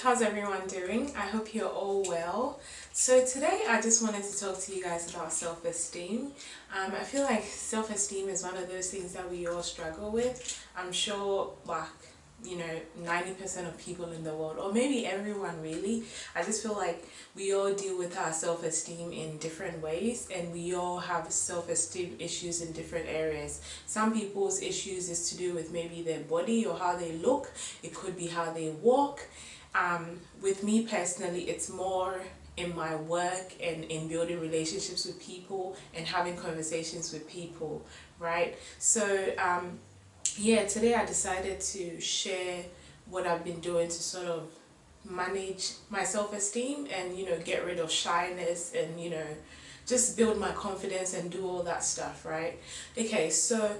how's everyone doing? I hope you're all well. So today I just wanted to talk to you guys about self-esteem. I feel like self-esteem is one of those things that we all struggle with. I'm sure 90% of people in the world, or maybe everyone really. I just feel like we all deal with our self-esteem in different ways, and we all have self-esteem issues in different areas. Some people's issues is to do with maybe their body or how they look. It could be how they walk. With me personally, it's more in my work and in building relationships with people and having conversations with people, right? So yeah, today I decided to share what I've been doing to sort of manage my self-esteem and get rid of shyness and just build my confidence and do all that stuff, right? Okay, so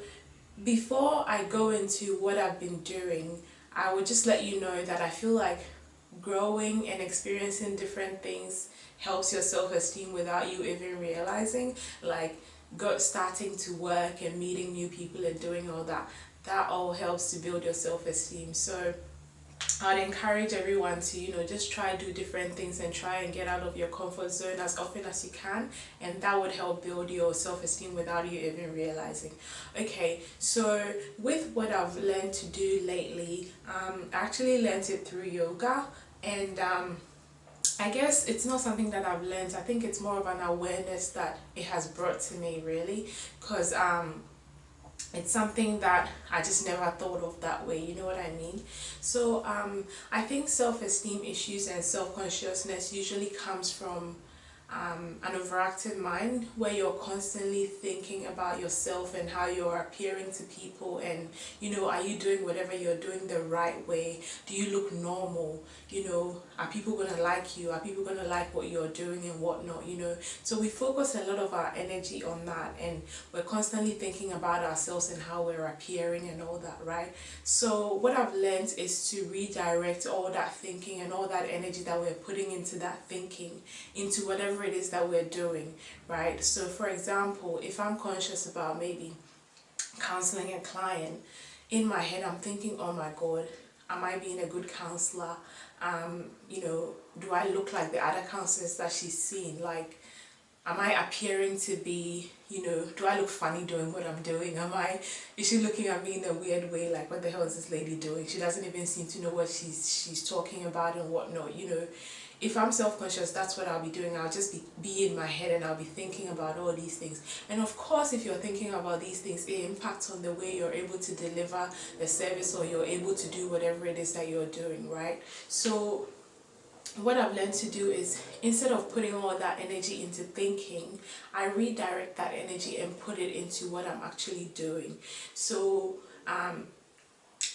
before I go into what I've been doing, I would just let you know that I feel like growing and experiencing different things helps your self-esteem without you even realizing. Like starting to work and meeting new people and doing all that, that all helps to build your self-esteem. So I'd encourage everyone to just try do different things and try and get out of your comfort zone as often as you can, and that would help build your self-esteem without you even realizing. Okay, so with what I've learned to do lately, I actually learned it through yoga, and I guess it's not something that I've learned. I think it's more of an awareness that it has brought to me, really, because it's something that I just never thought of that way, you know what I mean? So I think self-esteem issues and self-consciousness usually comes from an overactive mind, where you're constantly thinking about yourself and how you're appearing to people, and are you doing whatever you're doing the right way? Do you look normal? Are people gonna like you? Are people gonna like what you're doing and whatnot? So we focus a lot of our energy on that, and we're constantly thinking about ourselves and how we're appearing and all that, right? So what I've learned is to redirect all that thinking and all that energy that we're putting into that thinking into whatever it is that we're doing, right? So for example, if I'm conscious about maybe counseling a client, in my head I'm thinking, oh my god, am I being a good counselor? Do I look like the other counselors that she's seen? Like, am I appearing to be, do I look funny doing what I'm doing? Is she looking at me in a weird way, like, what the hell is this lady doing? She doesn't even seem to know what she's talking about and whatnot, If I'm self-conscious, that's what I'll be doing. I'll just be in my head and I'll be thinking about all these things. And of course, if you're thinking about these things, it impacts on the way you're able to deliver the service, or you're able to do whatever it is that you're doing, right? So what I've learned to do is, instead of putting all that energy into thinking, I redirect that energy and put it into what I'm actually doing. So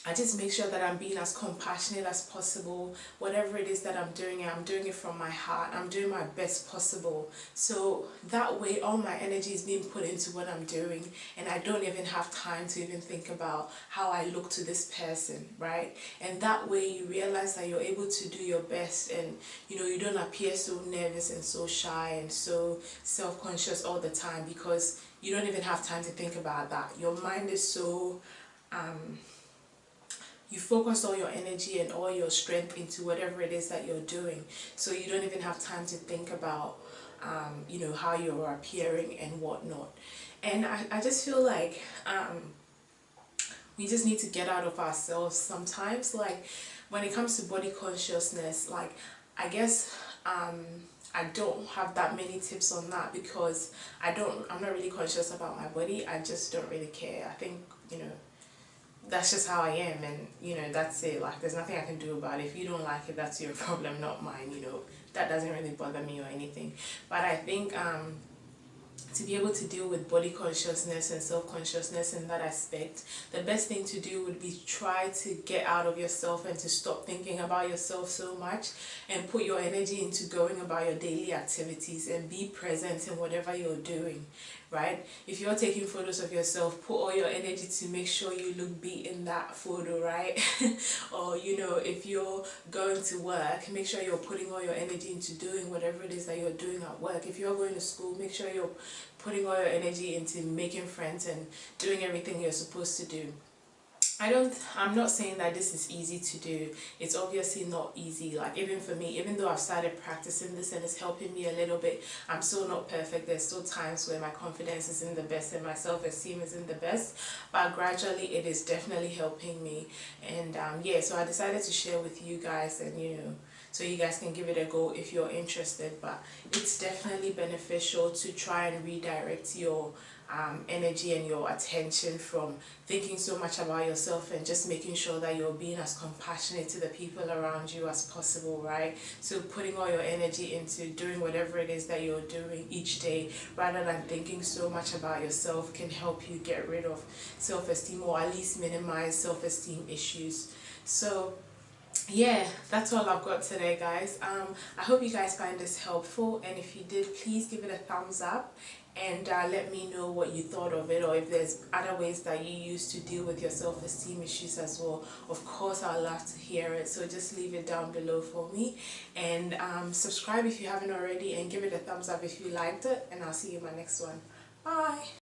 I just make sure that I'm being as compassionate as possible. Whatever it is that I'm doing it from my heart. I'm doing my best possible. So that way all my energy is being put into what I'm doing, and I don't even have time to even think about how I look to this person, right? And that way you realize that you're able to do your best, and you don't appear so nervous and so shy and so self-conscious all the time, because you don't even have time to think about that. Your mind is so you focus all your energy and all your strength into whatever it is that you're doing, so you don't even have time to think about how you're appearing and whatnot. And I just feel like we just need to get out of ourselves sometimes. Like, when it comes to body consciousness, like, I guess I don't have that many tips on that, because I'm not really conscious about my body. I just don't really care. I think that's just how I am, and that's it. Like, there's nothing I can do about it. If you don't like it, that's your problem, not mine. That doesn't really bother me or anything. But I think to be able to deal with body consciousness and self-consciousness in that aspect, the best thing to do would be try to get out of yourself and to stop thinking about yourself so much, and put your energy into going about your daily activities and be present in whatever you're doing, right? If you're taking photos of yourself, put all your energy to make sure you look beat in that photo, right? Or if you're going to work, make sure you're putting all your energy into doing whatever it is that you're doing at work. If you're going to school, make sure you're putting all your energy into making friends and doing everything you're supposed to do. I'm not saying that this is easy to do. It's obviously not easy. Like, even for me, even though I've started practicing this and it's helping me a little bit, I'm still not perfect. There's still times where my confidence isn't the best and my self-esteem isn't the best, but gradually it is definitely helping me. And yeah, so I decided to share with you guys, and so you guys can give it a go if you're interested. But it's definitely beneficial to try and redirect your energy and your attention from thinking so much about yourself, and just making sure that you're being as compassionate to the people around you as possible, right? So putting all your energy into doing whatever it is that you're doing each day, rather than thinking so much about yourself, can help you get rid of self-esteem, or at least minimize self-esteem issues. So yeah, that's all I've got today, guys. I hope you guys find this helpful, and if you did, please give it a thumbs up, and let me know what you thought of it, or if there's other ways that you use to deal with your self-esteem issues as well. Of course, I'd love to hear it, so just leave it down below for me, and subscribe if you haven't already, and give it a thumbs up if you liked it, and I'll see you in my next one. Bye.